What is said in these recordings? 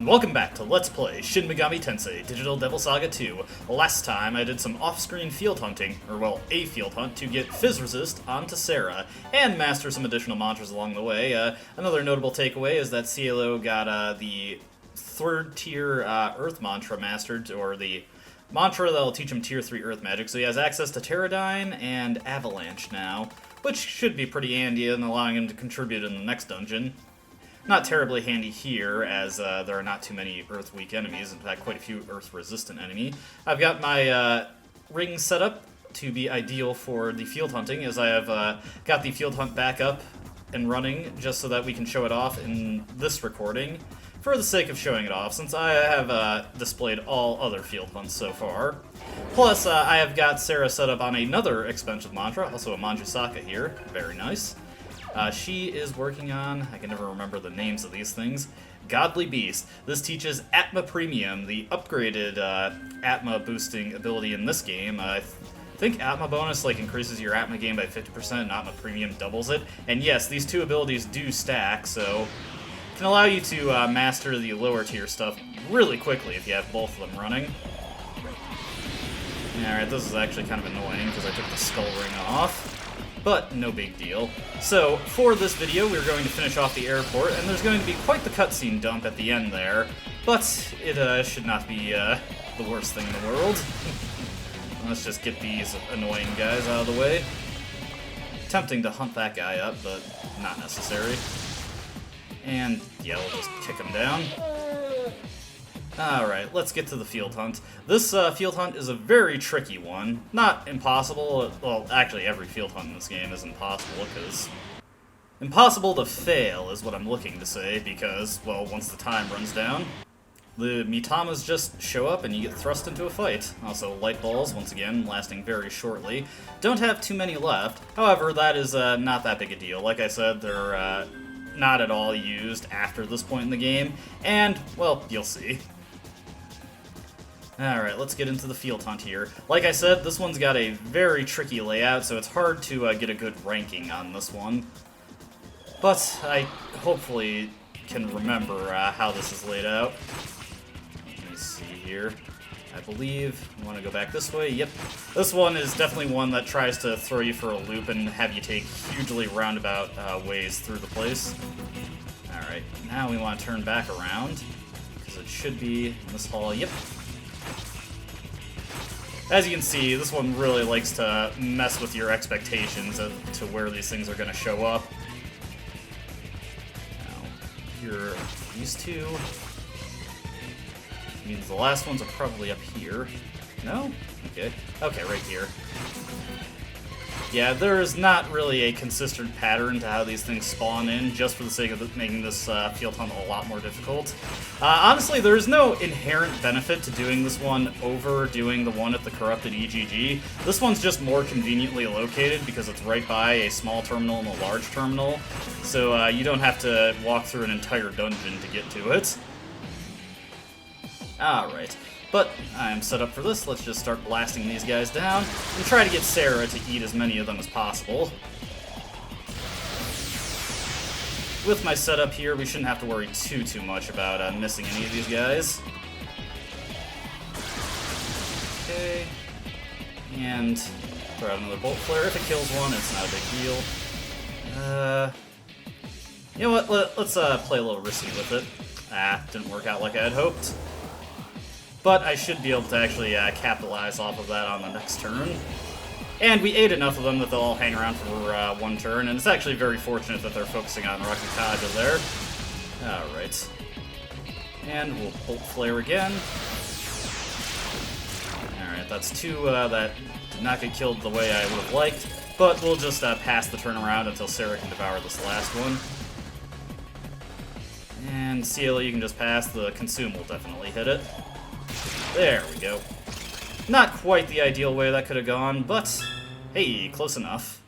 Welcome back to Let's Play Shin Megami Tensei Digital Devil Saga 2. Last time I did some off-screen field hunting, or well, a field hunt, to get Fizz Resist onto Sarah, and master some additional mantras along the way. Another notable takeaway is that Cielo got the third tier Earth Mantra mastered, or the mantra that'll teach him tier 3 Earth magic, so he has access to Pterodyne and Avalanche now, which should be pretty handy in allowing him to contribute in the next dungeon. Not terribly handy here, as there are not too many Earth-weak enemies, in fact quite a few Earth-resistant enemy. I've got my ring set up to be ideal for the field hunting, as I have got the field hunt back up and running, just so that we can show it off in this recording, for the sake of showing it off, since I have displayed all other field hunts so far. Plus, I have got Sarah set up on another expensive mantra, also a Manjusaka here, very nice. She is working on, I can never remember the names of these things, Godly Beast. This teaches Atma Premium, the upgraded Atma boosting ability in this game. I think Atma bonus increases your Atma gain by 50% and Atma Premium doubles it. And yes, these two abilities do stack, so it can allow you to master the lower tier stuff really quickly if you have both of them running. Alright, this is actually kind of annoying because I took the skull ring off. But no big deal. So, for this video, we're going to finish off the airport, and there's going to be quite the cutscene dump at the end there, but it should not be the worst thing in the world. Let's just get these annoying guys out of the way. Tempting to hunt that guy up, but not necessary. And, yeah, we'll just kick him down. Alright, let's get to the field hunt. This field hunt is a very tricky one. Not impossible, well, actually every field hunt in this game is impossible, because impossible to fail is what I'm looking to say, because, well, once the time runs down, the Mitamas just show up and you get thrust into a fight. Also, light balls, once again, lasting very shortly. Don't have too many left, however, that is not that big a deal. Like I said, they're not at all used after this point in the game, and, well, you'll see. Alright, let's get into the field hunt here. Like I said, this one's got a very tricky layout, so it's hard to get a good ranking on this one. But I hopefully can remember how this is laid out. Let me see here. I believe I want to go back this way. Yep. This one is definitely one that tries to throw you for a loop and have you take hugely roundabout ways through the place. Alright, now we want to turn back around, because it should be in this hall. Yep. As you can see, this one really likes to mess with your expectations as to where these things are going to show up. Now, here are these two. Means the last ones are probably up here. No? Okay. Okay, right here. Yeah, there is not really a consistent pattern to how these things spawn in, just for the sake of making this field hunt a lot more difficult. Honestly, there is no inherent benefit to doing this one over doing the one at the corrupted EGG. This one's just more conveniently located because it's right by a small terminal and a large terminal, so you don't have to walk through an entire dungeon to get to it. Alright. But I'm set up for this. Let's just start blasting these guys down and try to get Sarah to eat as many of them as possible. With my setup here, we shouldn't have to worry too much about missing any of these guys. Okay. And throw out another Bolt Flare. If it kills one, it's not a big deal. You know what? Let's play a little risky with it. Didn't work out like I had hoped. But I should be able to actually capitalize off of that on the next turn. And we ate enough of them that they'll all hang around for one turn, and it's actually very fortunate that they're focusing on Rakukaja there. Alright. And we'll Bolt Flare again. Alright, that's two that did not get killed the way I would have liked, but we'll just pass the turnaround until Sarah can devour this last one. And Cielo, you can just pass. The Consume will definitely hit it. There we go. Not quite the ideal way that could have gone, but hey, close enough.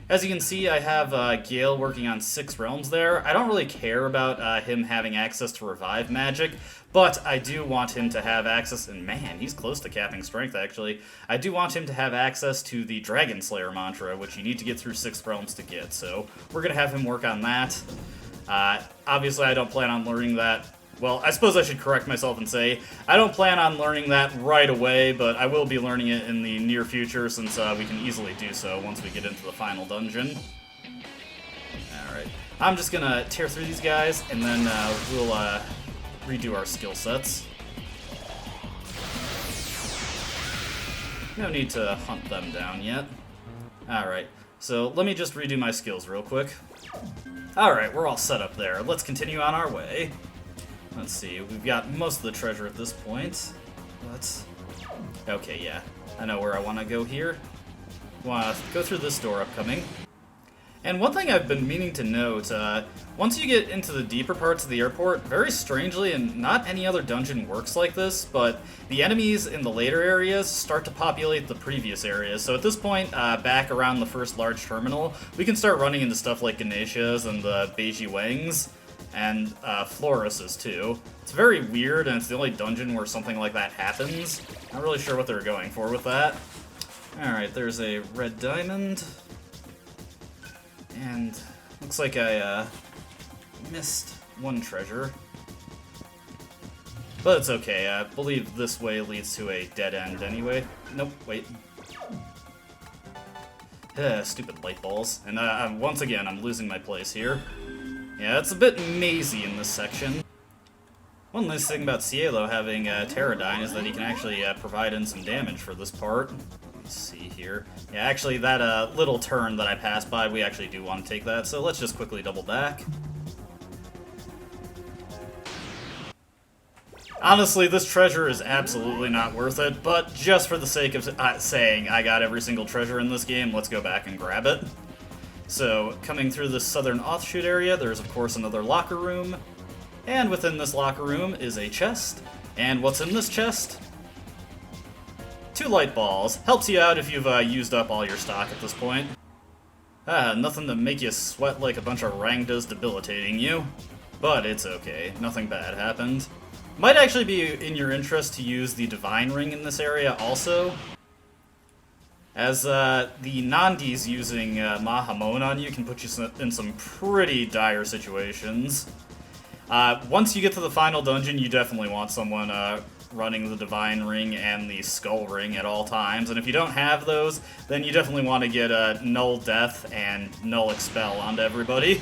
As you can see, I have Gale working on 6 realms there. I don't really care about him having access to revive magic, but I do want him to have access, and man, he's close to capping strength actually. I do want him to have access to the Dragon Slayer mantra, which you need to get through 6 realms to get, so we're going to have him work on that. Obviously, I don't plan on learning that well, I suppose I should correct myself and say, I don't plan on learning that right away, but I will be learning it in the near future since we can easily do so once we get into the final dungeon. Alright, I'm just gonna tear through these guys, and then we'll redo our skill sets. No need to hunt them down yet. Alright, so let me just redo my skills real quick. Alright, we're all set up there. Let's continue on our way. Let's see, we've got most of the treasure at this point. Okay, yeah. I know where I want to go here. Want to go through this door upcoming. And one thing I've been meaning to note, once you get into the deeper parts of the airport, very strangely, and not any other dungeon works like this, but the enemies in the later areas start to populate the previous areas. So at this point, back around the first large terminal, we can start running into stuff like Ganeshas and the Beiji Wangs, and Floruses too. It's very weird, and it's the only dungeon where something like that happens. Not really sure what they're going for with that. Alright, there's a red diamond. And looks like I missed one treasure. But it's okay, I believe this way leads to a dead end anyway. Nope, wait. Stupid light balls. And once again, I'm losing my place here. Yeah, it's a bit mazy in this section. One nice thing about Cielo having Pterodyne is that he can actually provide in some damage for this part. Let's see here. Yeah, actually, that little turn that I passed by, we actually do want to take that, so let's just quickly double back. Honestly, this treasure is absolutely not worth it, but just for the sake of saying I got every single treasure in this game, let's go back and grab it. So, coming through the southern offshoot area, there's of course another locker room. And within this locker room is a chest. And what's in this chest? 2 light balls. Helps you out if you've used up all your stock at this point. Nothing to make you sweat like a bunch of Rangdas debilitating you. But it's okay. Nothing bad happened. Might actually be in your interest to use the Divine Ring in this area also. As the Nandis using Mahamon on you can put you in some pretty dire situations. Once you get to the final dungeon, you definitely want someone running the Divine Ring and the Skull Ring at all times, and if you don't have those, then you definitely want to get Null Death and Null Expel onto everybody.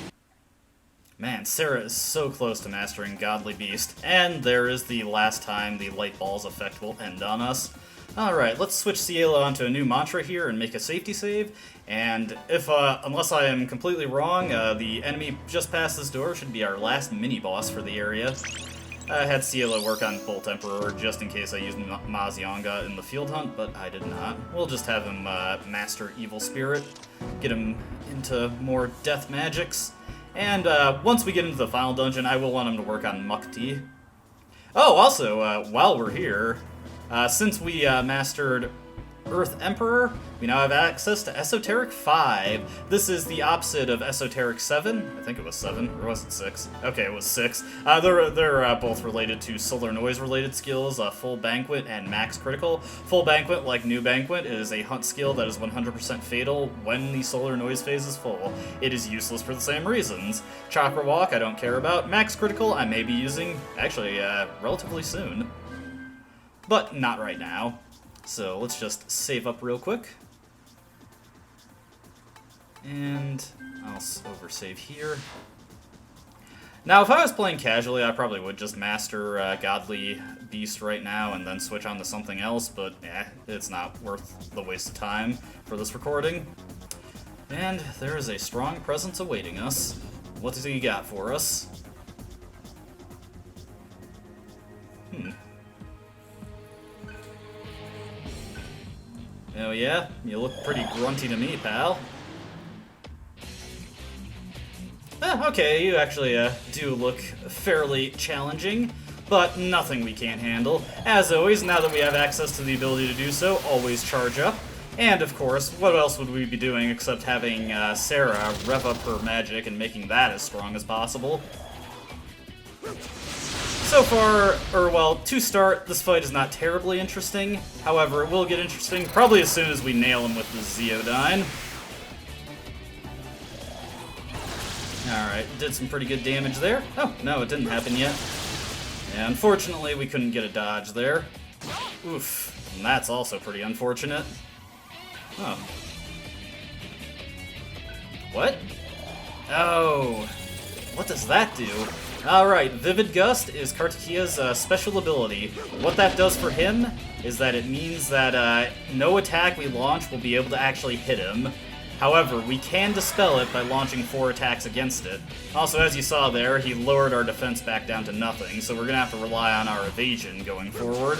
Man, Sarah is so close to mastering Godly Beast, and there is the last time the Light Balls effect will end on us. Alright, let's switch Cielo onto a new mantra here and make a safety save, and if, unless I am completely wrong, the enemy just past this door should be our last mini-boss for the area. I had Cielo work on Bolt Emperor just in case I used Mazionga in the field hunt, but I did not. We'll just have him master Evil Spirit, get him into more death magics, and once we get into the final dungeon, I will want him to work on Mukti. Oh, also, while we're here, since we mastered Earth Emperor, we now have access to Esoteric 5. This is the opposite of Esoteric 7. I think it was 7, or was it 6? Okay, it was 6. They're both related to Solar Noise-related skills, Full Banquet and Max Critical. Full Banquet, like New Banquet, is a hunt skill that is 100% fatal when the Solar Noise phase is full. It is useless for the same reasons. Chakra Walk, I don't care about. Max Critical, I may be using, actually, relatively soon. But not right now. So let's just save up real quick. And I'll oversave here. Now, if I was playing casually, I probably would just master Godly Beast right now and then switch on to something else, but it's not worth the waste of time for this recording. And there is a strong presence awaiting us. What does he got for us? Oh yeah? You look pretty grunty to me, pal. Okay, you actually do look fairly challenging, but nothing we can't handle. As always, now that we have access to the ability to do so, always charge up. And of course, what else would we be doing except having Sarah rev up her magic and making that as strong as possible? So far, to start, this fight is not terribly interesting. However, it will get interesting probably as soon as we nail him with the Zeodyne. Alright, did some pretty good damage there. Oh, no, it didn't happen yet. And unfortunately, we couldn't get a dodge there. Oof. And that's also pretty unfortunate. Oh. What? Oh. What does that do? Alright, Vivid Gust is Kartakia's special ability. What that does for him is that it means that no attack we launch will be able to actually hit him. However, we can dispel it by launching 4 attacks against it. Also, as you saw there, he lowered our defense back down to nothing, so we're gonna have to rely on our evasion going forward.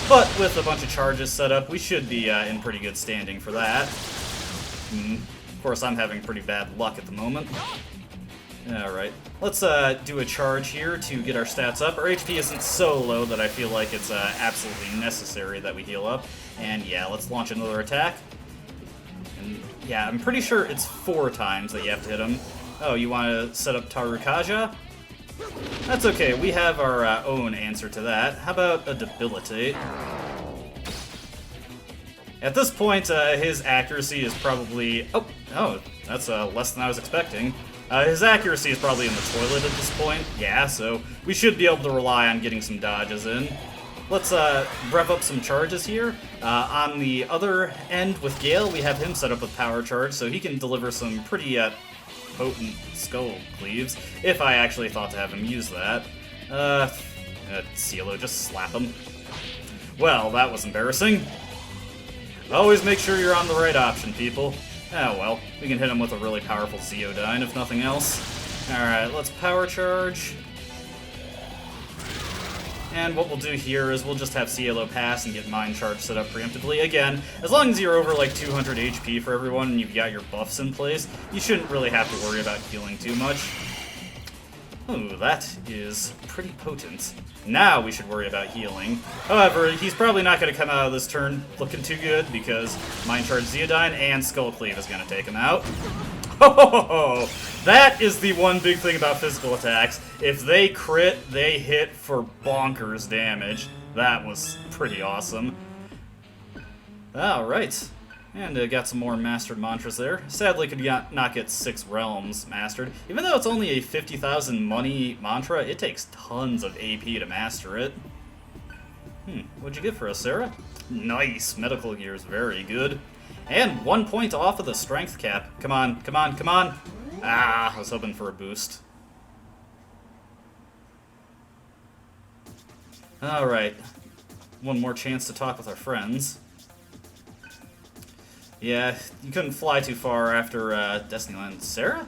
But with a bunch of charges set up, we should be in pretty good standing for that. Of course, I'm having pretty bad luck at the moment. Alright, let's do a charge here to get our stats up. Our HP isn't so low that I feel like it's absolutely necessary that we heal up. And yeah, let's launch another attack. And yeah, I'm pretty sure it's 4 times that you have to hit him. Oh, you want to set up Tarukaja? That's okay, we have our own answer to that. How about a Debilitate? At this point, his accuracy is probably... Oh, that's less than I was expecting. His accuracy is probably in the toilet at this point. Yeah, so we should be able to rely on getting some dodges in. Let's rev up some charges here. On the other end with Gale, we have him set up with Power Charge, so he can deliver some pretty potent Skull Cleaves, if I actually thought to have him use that. Cielo, just slap him. Well, that was embarrassing. Always make sure you're on the right option, people. Oh well, we can hit him with a really powerful Zeodyne, if nothing else. Alright, let's Power Charge. And what we'll do here is we'll just have Cielo pass and get Mind Charge set up preemptively. Again, as long as you're over like 200 HP for everyone and you've got your buffs in place, you shouldn't really have to worry about healing too much. Ooh, that is pretty potent. Now we should worry about healing. However, he's probably not going to come out of this turn looking too good because Mind Charge Zeodyne and Skull Cleave is going to take him out. Oh, that is the one big thing about physical attacks. If they crit, they hit for bonkers damage. That was pretty awesome. Alright. And got some more mastered mantras there. Sadly, could not get 6 realms mastered. Even though it's only a 50,000 money mantra, it takes tons of AP to master it. What'd you get for us, Sarah? Nice! Medical gear is very good. And 1 point off of the strength cap. Come on, come on, come on! Ah, I was hoping for a boost. Alright. One more chance to talk with our friends. Yeah, you couldn't fly too far after Destinyland. Sarah?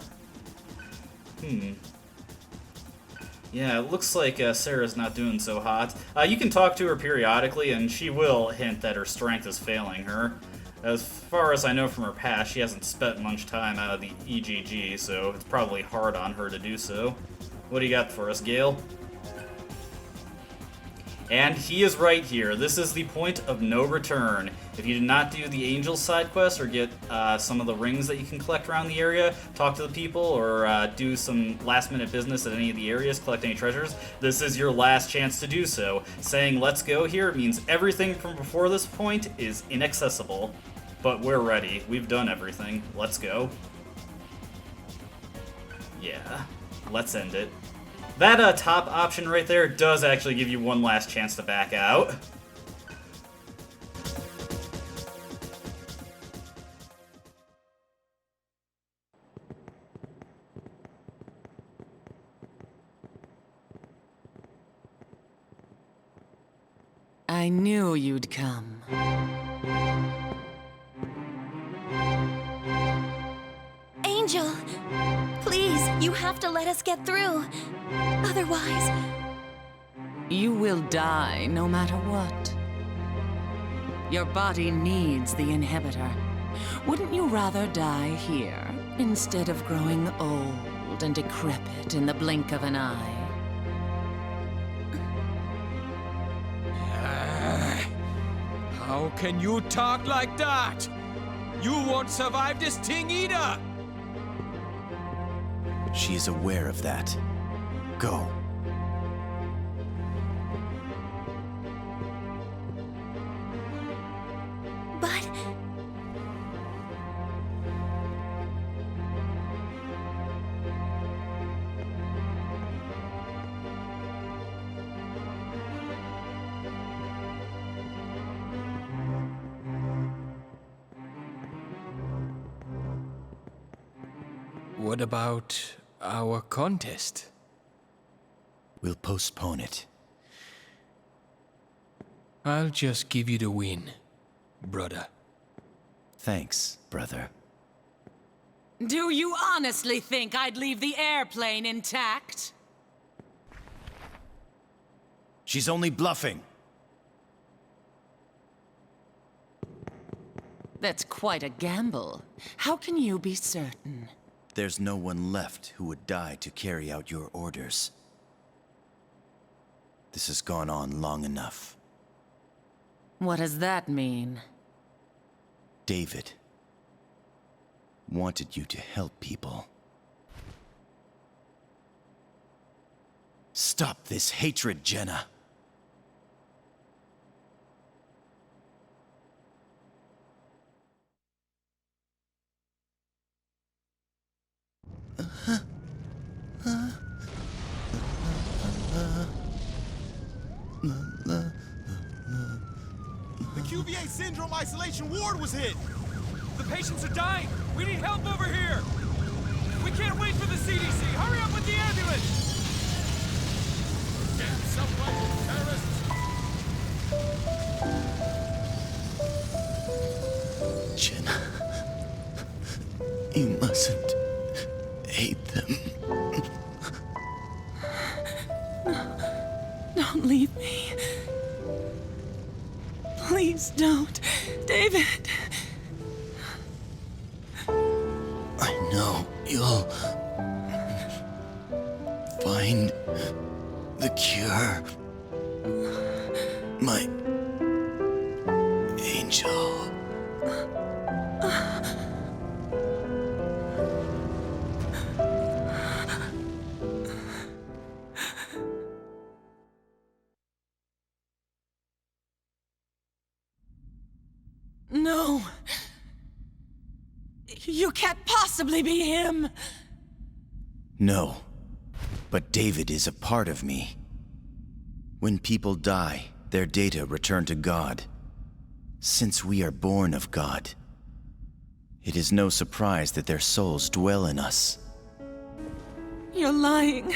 Yeah, it looks like Sarah's not doing so hot. You can talk to her periodically, and she will hint that her strength is failing her. As far as I know from her past, she hasn't spent much time out of the EGG, so it's probably hard on her to do so. What do you got for us, Gale? And he is right here. This is the point of no return. If you did not do the Angels side quest or get some of the rings that you can collect around the area, talk to the people, or do some last-minute business at any of the areas, collect any treasures, this is your last chance to do so. Saying let's go here means everything from before this point is inaccessible. But we're ready. We've done everything. Let's go. Yeah. Let's end it. That top option right there does actually give you one last chance to back out. I knew you'd come. Angel! Please, you have to let us get through. Otherwise... You will die no matter what. Your body needs the inhibitor. Wouldn't you rather die here instead of growing old and decrepit in the blink of an eye? How can you talk like that? You won't survive this thing either! She is aware of that. Go. But... What about our contest? We'll postpone it. I'll just give you the win, brother. Thanks, brother. Do you honestly think I'd leave the airplane intact? She's only bluffing. That's quite a gamble. How can you be certain? There's no one left who would die to carry out your orders. This has gone on long enough. What does that mean? David wanted you to help people. Stop this hatred, Jenna. The QVA Syndrome Isolation Ward was hit! The patients are dying! We need help over here! We can't wait for the CDC! Hurry up with the ambulance! Damn self-righteous terrorists! Jenna, you mustn't hate them. Don't leave me. Please don't. David. I know you'll find the cure, my angel. No. You can't possibly be him. No, but David is a part of me. When people die, their data return to God. Since we are born of God, it is no surprise that their souls dwell in us. You're lying.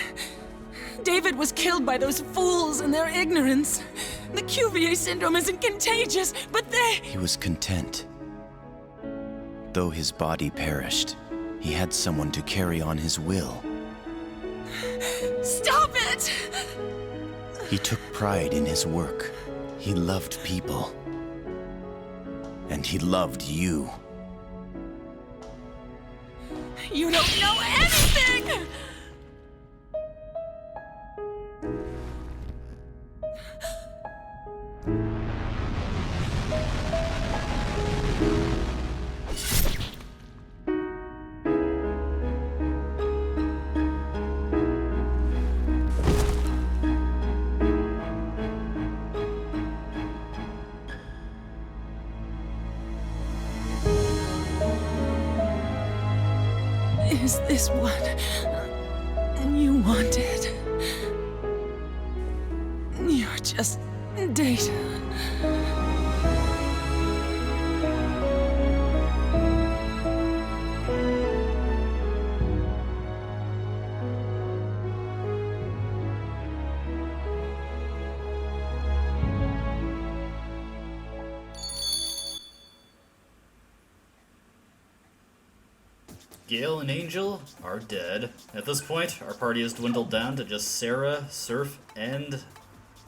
David was killed by those fools and their ignorance. The QVA syndrome isn't contagious, but they... He was content. Though his body perished, he had someone to carry on his will. Stop it! He took pride in his work. He loved people. And he loved you. You don't know anything! Is this what you wanted? You're just data. Gale and Angel are dead. At this point, our party has dwindled down to just Sarah, Surf, and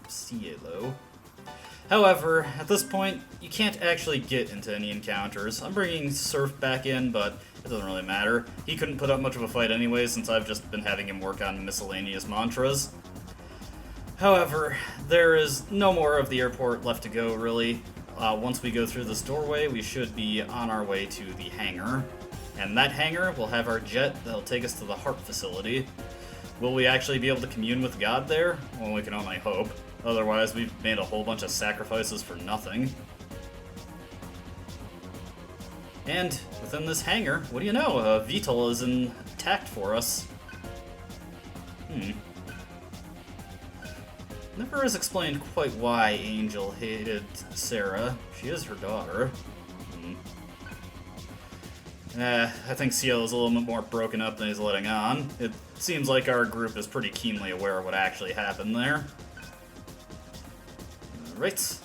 Cielo. However, at this point, you can't actually get into any encounters. I'm bringing Surf back in, but it doesn't really matter. He couldn't put up much of a fight anyway, since I've just been having him work on miscellaneous mantras. However, there is no more of the airport left to go, really. Once we go through this doorway, we should be on our way to the hangar. And that hangar will have our jet that'll take us to the HAARP facility. Will we actually be able to commune with God there? Well, we can only hope. Otherwise, we've made a whole bunch of sacrifices for nothing. And within this hangar, what do you know? VTOL is intact for us. Never is explained quite why Angel hated Sarah. She is her daughter. I think Cielo's a little bit more broken up than he's letting on. It seems like our group is pretty keenly aware of what actually happened there. Alright,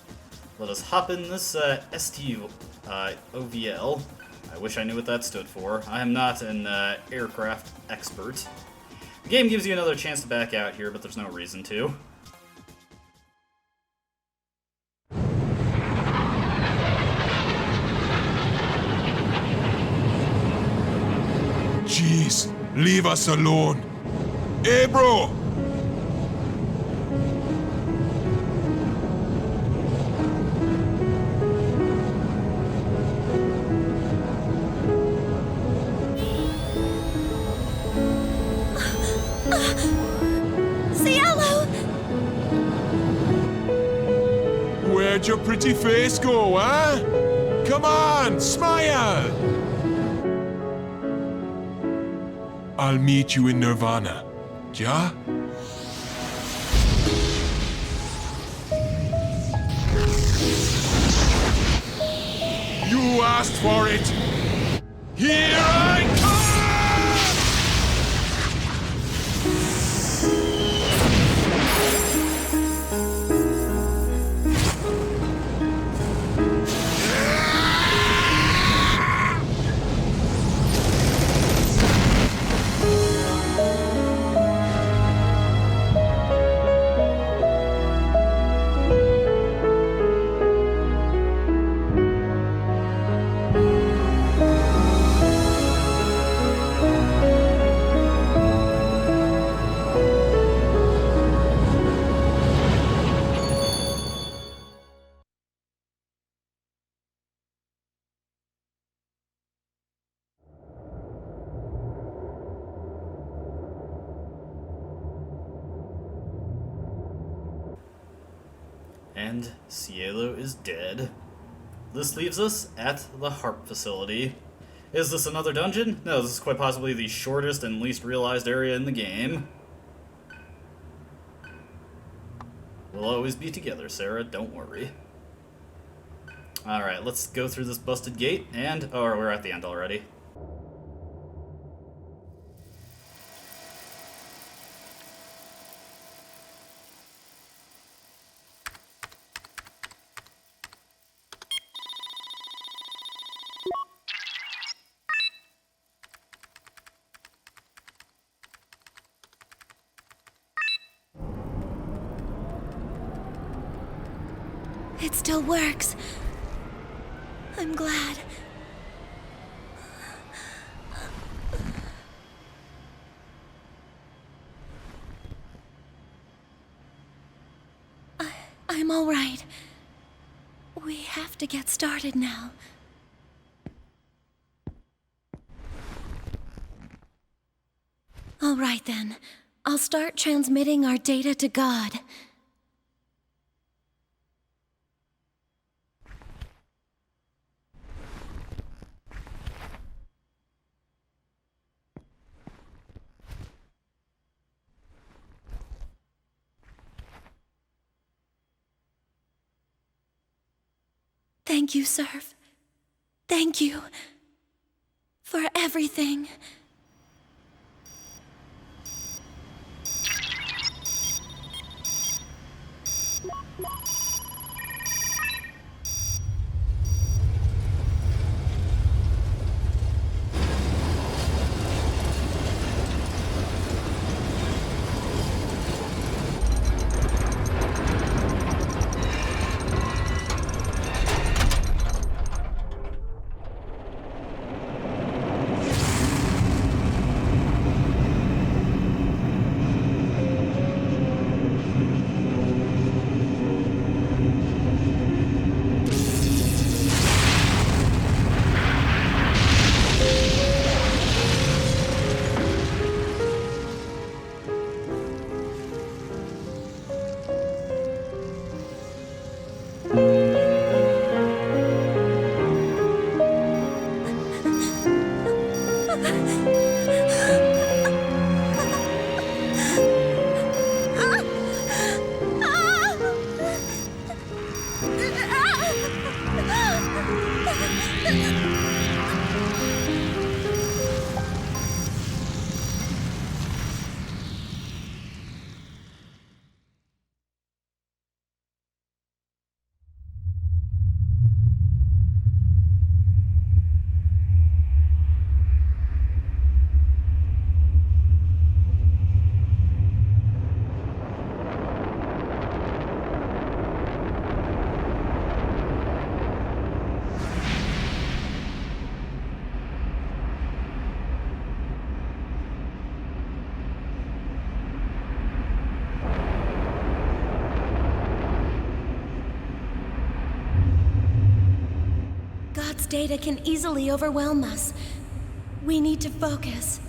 let us hop in this STOVL. I wish I knew what that stood for. I am not an aircraft expert. The game gives you another chance to back out here, but there's no reason to. Jeez, leave us alone. Hey, bro! Cielo! Where'd your pretty face go, huh? Come on, smile! I'll meet you in Nirvana. Ja? You asked for it! Here I come! And Cielo is dead. This leaves us at the HAARP facility. Is this another dungeon? No, this is quite possibly the shortest and least realized area in the game. We'll always be together, Sarah, don't worry. Alright, let's go through this busted gate, and... oh, we're at the end already. It still works. I'm glad. I'm all right. We have to get started now. All right then. I'll start transmitting our data to God. Thank you, Surf. Thank you for everything. God's data can easily overwhelm us. We need to focus.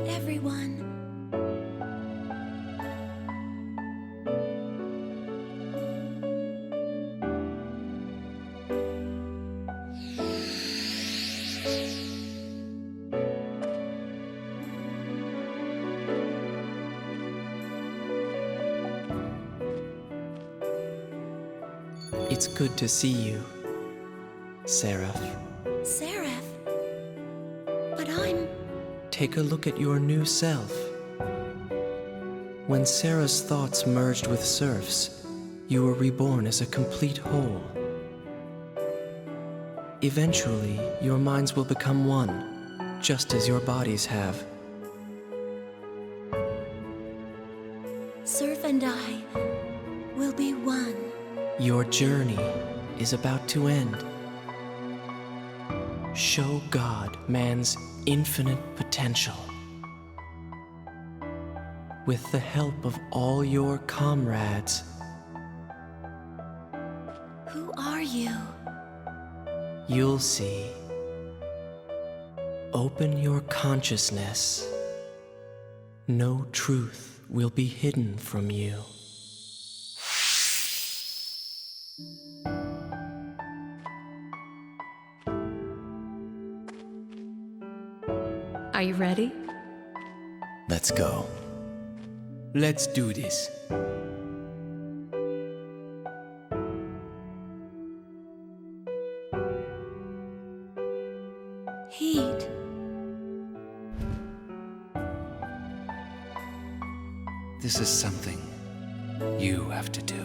Everyone. It's good to see you, Seraph. Seraph? But I'm... Take a look at your new self. When Sarah's thoughts merged with Surf's, you were reborn as a complete whole. Eventually, your minds will become one, just as your bodies have. Surf and I will be one. Your journey is about to end. Show God man's infinite potential. With the help of all your comrades. Who are you? You'll see. Open your consciousness. No truth will be hidden from you. Are you ready? Let's go. Let's do this. Heat. This is something you have to do.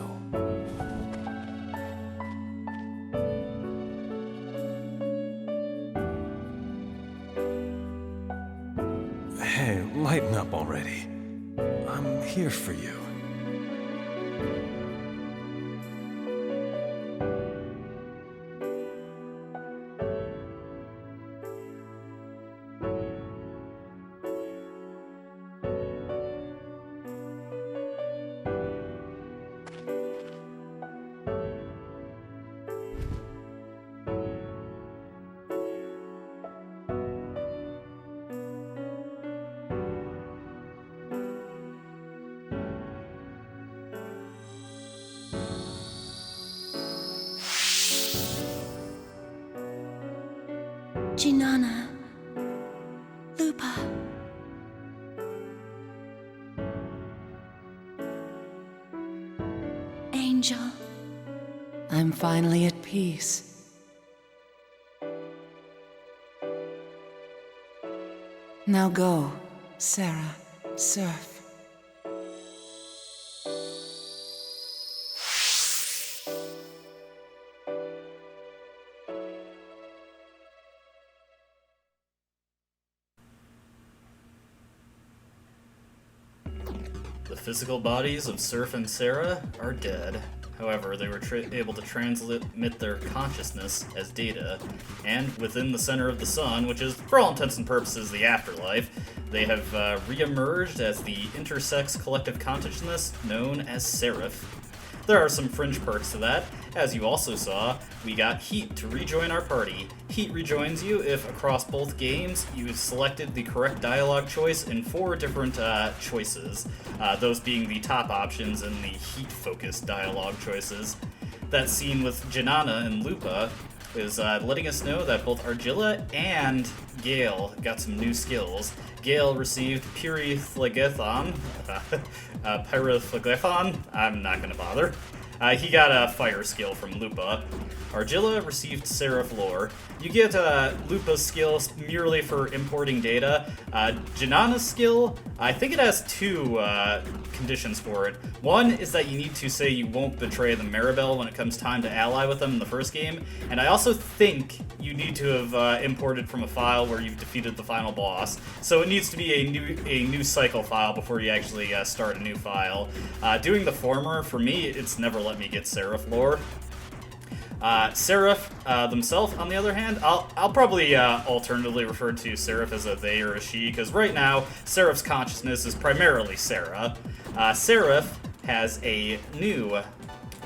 Hey, lighten up already. I'm here for you. Jinana. Lupa. Angel. I'm finally at peace. Now go, Sarah, Surf. The physical bodies of Surf and Sarah are dead. However, they were able to transmit their consciousness as data, and within the center of the sun, which is, for all intents and purposes, the afterlife, they have re-emerged as the intersex collective consciousness known as Seraph. There are some fringe perks to that. As you also saw, we got Heat to rejoin our party. Heat rejoins you if across both games you selected the correct dialogue choice in 4 different choices, those being the top options and the Heat-focused dialogue choices. That scene with Jinana and Lupa is letting us know that both Argilla and Gale got some new skills. Gale received Pyrophlegethon. Pyrophlegethon? I'm not gonna bother. He got a fire skill from Lupa. Argilla received Seraph lore. You get Lupa's skills merely for importing data. Jinana's skill, I think it has 2 conditions for it. One is that you need to say you won't betray the Maribel when it comes time to ally with them in the first game, and I also think you need to have imported from a file where you've defeated the final boss. So it needs to be a new cycle file before you actually start a new file. Doing the former, for me, it's never let me get Seraph lore. Seraph themselves, on the other hand, I'll probably alternatively refer to Seraph as a they or a she, because right now, Seraph's consciousness is primarily Sarah. Seraph has a new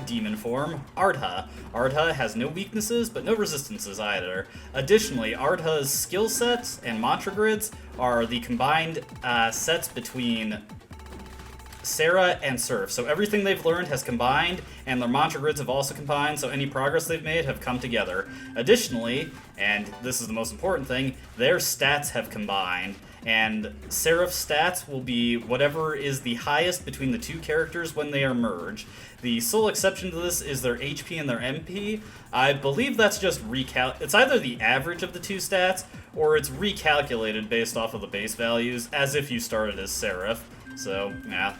demon form, Ardha. Ardha has no weaknesses, but no resistances either. Additionally, Ardha's skill sets and mantra grids are the combined sets between Sarah and Surf. So everything they've learned has combined, and their mantra grids have also combined, so any progress they've made have come together. Additionally, and this is the most important thing, their stats have combined, and Seraph's stats will be whatever is the highest between the 2 characters when they are merged. The sole exception to this is their HP and their MP. I believe that's just it's either the average of the 2 stats, or it's recalculated based off of the base values, as if you started as Seraph. So, yeah,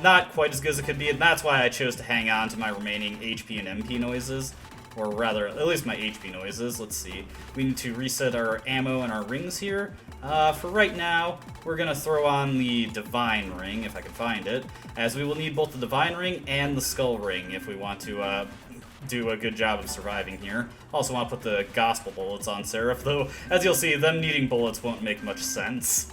not quite as good as it could be, and that's why I chose to hang on to my remaining HP and MP noises. Or rather, at least my HP noises. Let's see. We need to reset our ammo and our rings here. For right now, we're going to throw on the Divine Ring, if I can find it, as we will need both the Divine Ring and the Skull Ring if we want to do a good job of surviving here. Also want to put the Gospel Bullets on Seraph, though, as you'll see, them needing bullets won't make much sense.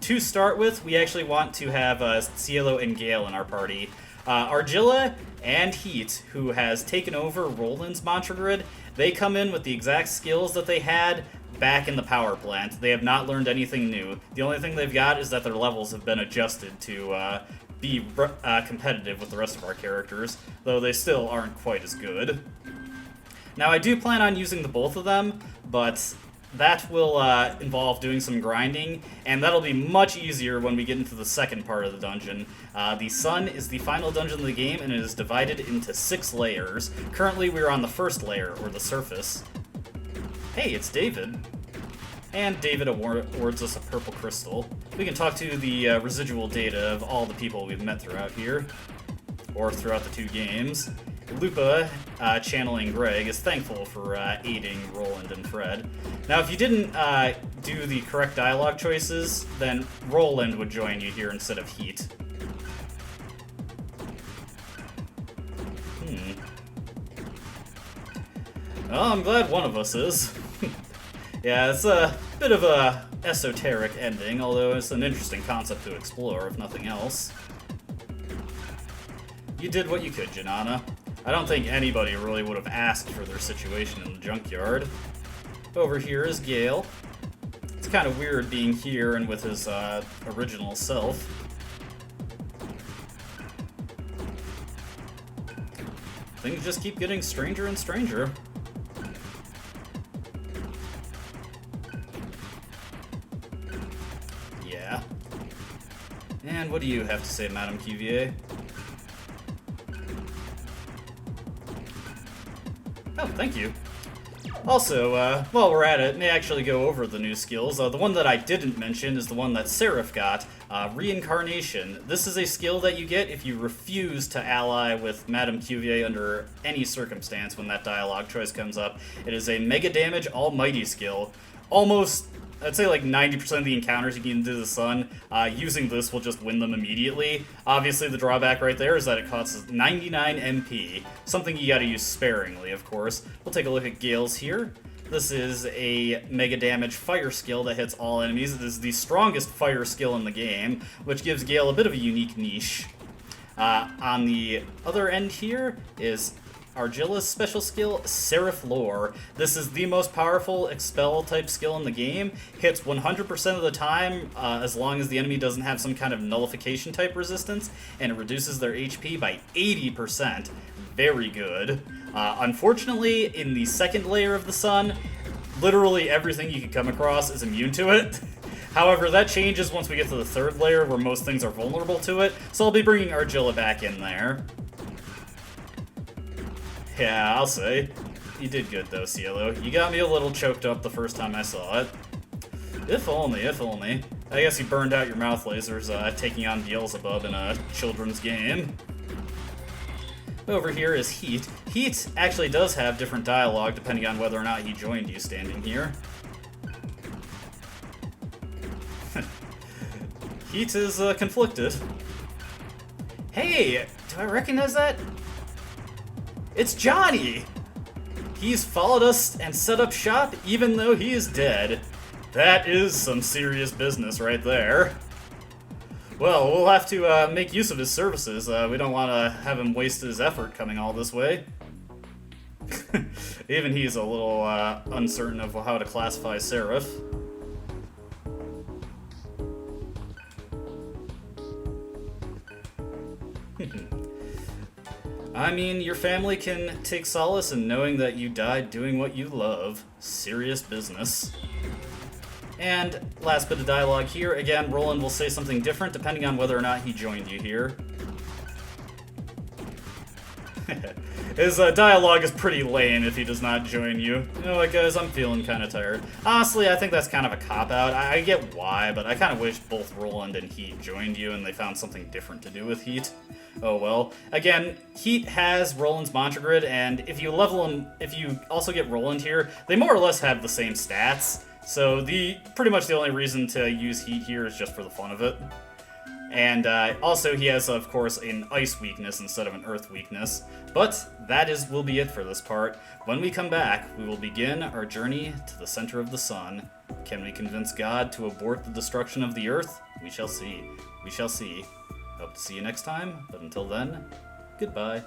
To start with, we actually want to have Cielo and Gale in our party. Argilla and Heat, who has taken over Roland's mantra grid, they come in with the exact skills that they had back in the power plant. They have not learned anything new. The only thing they've got is that their levels have been adjusted to be competitive with the rest of our characters, though they still aren't quite as good. Now, I do plan on using the both of them, but that will involve doing some grinding, and that'll be much easier when we get into the second part of the dungeon. The Sun is the final dungeon of the game, and it is divided into 6 layers. Currently, we're on the first layer, or the surface. Hey, it's David. And David awards us a purple crystal. We can talk to the residual data of all the people we've met throughout here, or throughout the 2 games. Lupa, channeling Greg, is thankful for aiding Roland and Fred. Now, if you didn't do the correct dialogue choices, then Roland would join you here instead of Heat. Well, I'm glad one of us is. Yeah, it's a bit of a esoteric ending, although it's an interesting concept to explore, if nothing else. You did what you could, Jinana. I don't think anybody really would have asked for their situation in the junkyard. Over here is Gale. It's kind of weird being here and with his original self. Things just keep getting stranger and stranger. And what do you have to say, Madame Cuvier? Oh, thank you. Also, while we're at it, may I actually go over the new skills. The one that I didn't mention is the one that Seraph got, Reincarnation. This is a skill that you get if you refuse to ally with Madame Cuvier under any circumstance when that dialogue choice comes up. It is a mega damage almighty skill. Almost, I'd say like 90% of the encounters you can do to the sun, using this will just win them immediately. Obviously the drawback right there is that it costs 99 MP, something you gotta use sparingly, of course. We'll take a look at Gale's here. This is a mega damage fire skill that hits all enemies. It is the strongest fire skill in the game, which gives Gale a bit of a unique niche. On the other end here is Argilla's special skill, Seraph Lore. This is the most powerful expel type skill in the game. Hits 100% of the time as long as the enemy doesn't have some kind of nullification type resistance, and it reduces their HP by 80%. Very good. Unfortunately, in the second layer of the sun, literally everything you can come across is immune to it. However, that changes once we get to the third layer where most things are vulnerable to it, so I'll be bringing Argilla back in there. Yeah, I'll say. You did good though, Cielo. You got me a little choked up the first time I saw it. If only, if only. I guess you burned out your mouth lasers taking on Beelzebub in a children's game. Over here is Heat. Heat actually does have different dialogue depending on whether or not he joined you standing here. Heat is conflicted. Hey, do I recognize that? It's Johnny! He's followed us and set up shop even though he is dead. That is some serious business right there. Well, we'll have to make use of his services. We don't want to have him waste his effort coming all this way. Even he's a little uncertain of how to classify Seraph. I mean, your family can take solace in knowing that you died doing what you love. Serious business. And last bit of dialogue here. Again, Roland will say something different depending on whether or not he joined you here. His dialogue is pretty lame if he does not join you. You know what, guys, I'm feeling kind of tired. Honestly, I think that's kind of a cop-out. I get why, but I kind of wish both Roland and Heat joined you and they found something different to do with Heat. Oh well. Again, Heat has Roland's mantra grid, and if you level him, if you also get Roland here, they more or less have the same stats. So pretty much the only reason to use Heat here is just for the fun of it. And also he has, of course, an ice weakness instead of an earth weakness. But that will be it for this part. When we come back, we will begin our journey to the center of the sun. Can we convince God to abort the destruction of the earth? We shall see. We shall see. Hope to see you next time, but until then, goodbye.